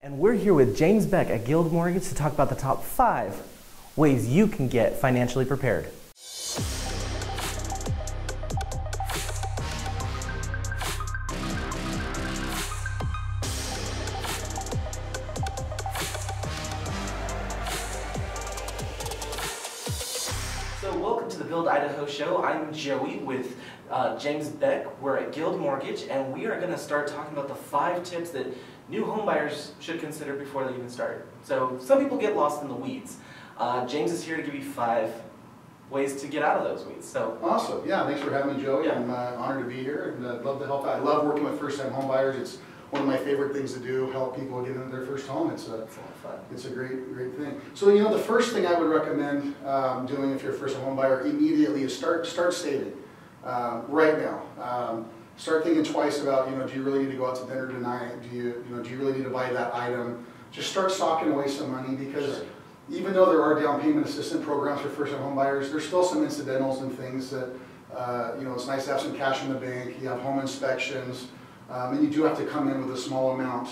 And we're here with James Beck at Guild Mortgage to talk about the top 5 ways you can get financially prepared. So welcome to the Build Idaho show. I'm Joey with James Beck. We're at Guild Mortgage, and we are going to start talking about the 5 tips that new home buyers should consider before they even start. So some people get lost in the weeds. James is here to give you 5 ways to get out of those weeds. So awesome. Yeah, thanks for having me, Joey. Yeah. I'm honored to be here, and I'd love to help out. I love working with first-time home buyers. It's one of my favorite things to do, help people get into their first home. It's a lot of fun. It's a great thing. So, you know, the first thing I would recommend doing if you're a first-time home buyer immediately is start saving right now. Start thinking twice about, you know, do you really need to go out to dinner tonight? Do you really need to buy that item? Just start stocking away some money, because even though there are down payment assistance programs for first-time home buyers, there's still some incidentals and things that, you know, it's nice to have some cash in the bank. You have home inspections, and you do have to come in with a small amount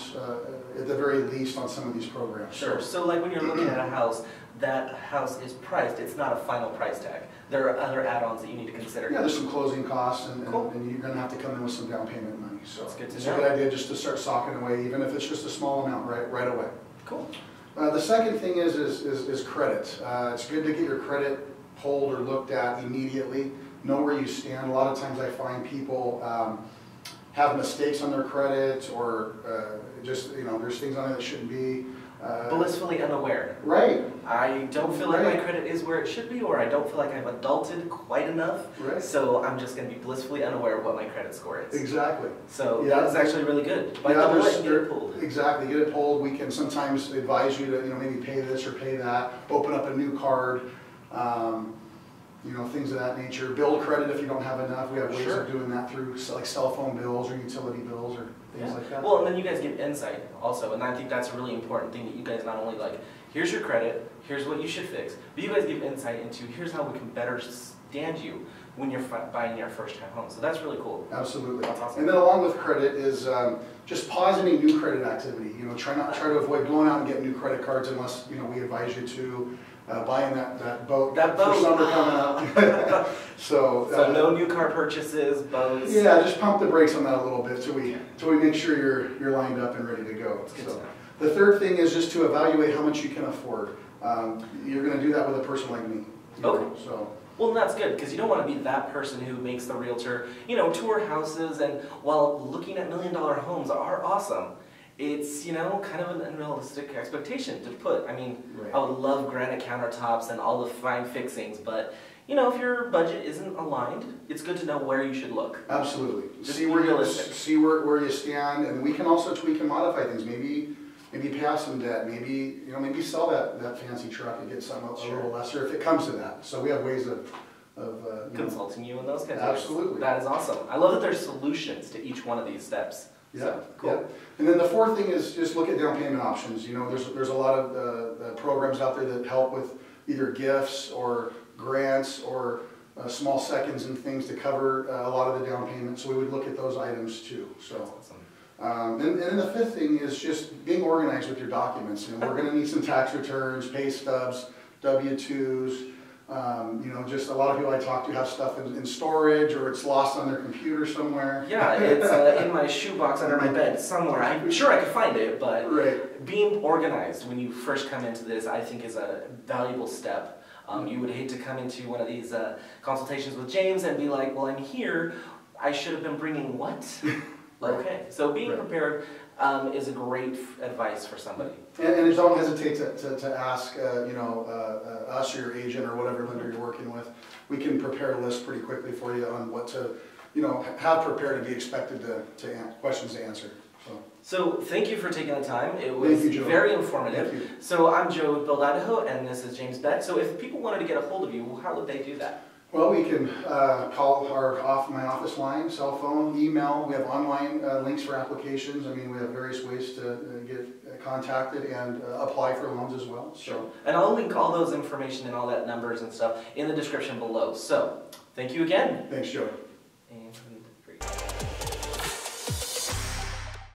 at the very least on some of these programs. Sure. So like when you're looking at a house, that house is priced. It's not a final price tag. There are other add-ons that you need to consider. Yeah, there's some closing costs, and, cool. and you're going to have to come in with some down payment money. So it's good to it's know. a good idea just to start stocking away, even if it's just a small amount right away. Cool. The second thing is credit. It's good to get your credit pulled or looked at immediately. Know where you stand. A lot of times I find people have mistakes on their credit, or just, you know, there's things on there that shouldn't be. Blissfully unaware. Right. I don't feel like my credit is where it should be, or I don't feel like I've adulted quite enough. Right. So I'm just going to be blissfully unaware of what my credit score is. Exactly. So that's actually really good. By get it pulled. Exactly. Get it pulled. We can sometimes advise you to, you know, maybe pay this or pay that. Open up a new card. You know, things of that nature. Build credit if you don't have enough. We have ways of doing that through like cell phone bills or utility bills or things like that. Well, and then you guys give insight also, and I think that's a really important thing, that you guys not only like, here's your credit, here's what you should fix, but you guys give insight into here's how we can better stand you when you're buying your first time home. So that's really cool. Absolutely. That's awesome. And then along with credit is just pause any new credit activity. You know, try to avoid going out and getting new credit cards unless, you know, we advise you to. Buying that boat for summer coming up. so no new car purchases, boats. Yeah, just pump the brakes on that a little bit till we make sure you're lined up and ready to go. So the third thing is just to evaluate how much you can afford. You're going to do that with a person like me. Okay. So. Well, that's good, because you don't want to be that person who makes the realtor, you know, tour houses, and while looking at $1 million homes are awesome, it's, you know, kind of an unrealistic expectation to put. I mean, I would love granite countertops and all the fine fixings, but, you know, if your budget isn't aligned, it's good to know where you should look. Absolutely. Just see where you stand, and we can also tweak and modify things. Maybe pay off some debt. Maybe, you know, maybe sell that fancy truck and get something a little lesser if it comes to that. So we have ways of consulting you in those kinds of things. Absolutely. That is awesome. I love that there's solutions to each one of these steps. Yeah, so, cool. Yeah. And then the fourth thing is just look at down payment options. You know, there's a lot of programs out there that help with either gifts or grants or small seconds and things to cover a lot of the down payment. So we would look at those items too. So. That's awesome. And then the fifth thing is just being organized with your documents. You know, we're going to need some tax returns, pay stubs, W-2s. You know, just a lot of people I talk to have stuff in storage, or it's lost on their computer somewhere. Yeah, it's in my shoebox under my bed somewhere. I'm sure I could find it, but being organized when you first come into this, I think, is a valuable step. You would hate to come into one of these consultations with James and be like, well, I'm here, I should have been bringing what? Okay, so being prepared is a great advice for somebody. And don't hesitate to ask, you know, us or your agent or whatever lender you're working with. We can prepare a list pretty quickly for you on what to, you know, have prepared and be expected to questions to answer. So thank you for taking the time. It was very informative. So I'm Joe with Build Idaho, and this is James Beck. So if people wanted to get a hold of you, how would they do that? Well, we can call my office line, cell phone, email. We have online links for applications. I mean, we have various ways to get contacted and apply for loans as well. Sure. And I'll link all those information and all that numbers and stuff in the description below. So, thank you again. Thanks, Joe.